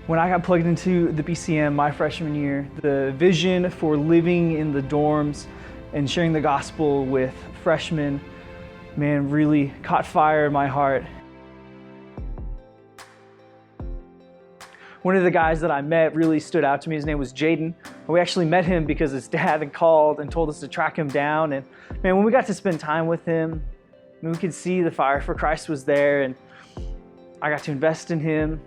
When I got plugged into the BCM my freshman year, the vision for living in the dorms and sharing the gospel with freshmen, man, really caught fire in my heart. One of the guys that I met really stood out to me. His name was Jayden. We actually met him because his dad had called and told us to track him down. And man, when we got to spend time with him, we could see the fire for Christ was there, and I got to invest in him.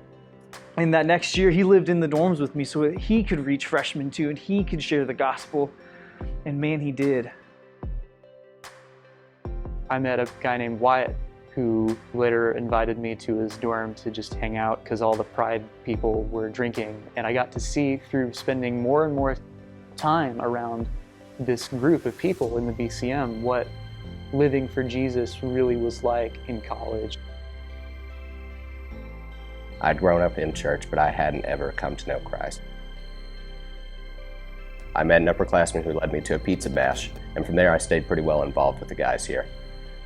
And that next year, he lived in the dorms with me so that he could reach freshmen too, and he could share the gospel. And man, he did. I met a guy named Wyatt who later invited me to his dorm to just hang out because all the Pride people were drinking. And I got to see through spending more and more time around this group of people in the BCM what living for Jesus really was like in college. I'd grown up in church, but I hadn't ever come to know Christ. I met an upperclassman who led me to a pizza bash, and from there I stayed pretty well involved with the guys here.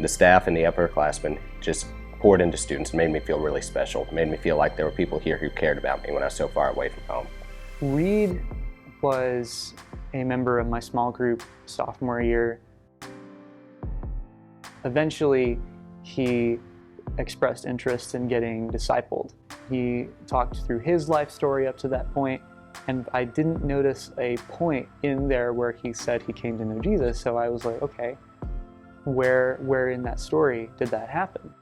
The staff and the upperclassmen just poured into students and made me feel really special. It made me feel like there were people here who cared about me when I was so far away from home. Reid was a member of my small group sophomore year. Eventually, he expressed interest in getting discipled. He talked through his life story up to that point, and I didn't notice a point in there where he said he came to know Jesus, so I was like, okay, where in that story did that happen?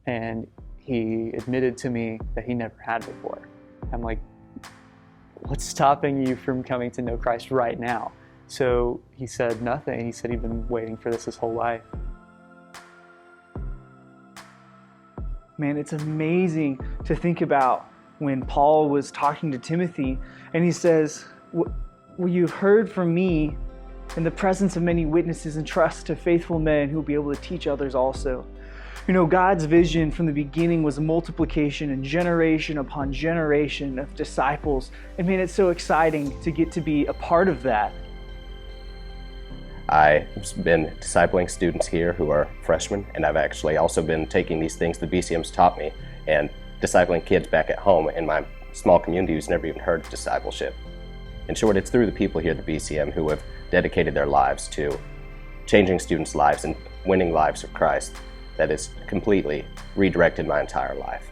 And he admitted to me that he never had before. I'm like, what's stopping you from coming to know Christ right now? So he said nothing. He said he'd been waiting for this his whole life. Man, it's amazing to think about when Paul was talking to Timothy and he says, well, you've heard from me in the presence of many witnesses, and trust to faithful men who will be able to teach others also. You know, God's vision from the beginning was multiplication and generation upon generation of disciples. And man, it's so exciting to get to be a part of that. I've been discipling students here who are freshmen, and I've actually also been taking these things the BCM's taught me and discipling kids back at home in my small community who's never even heard of discipleship. In short, it's through the people here at the BCM who have dedicated their lives to changing students' lives and winning lives of Christ that has completely redirected my entire life.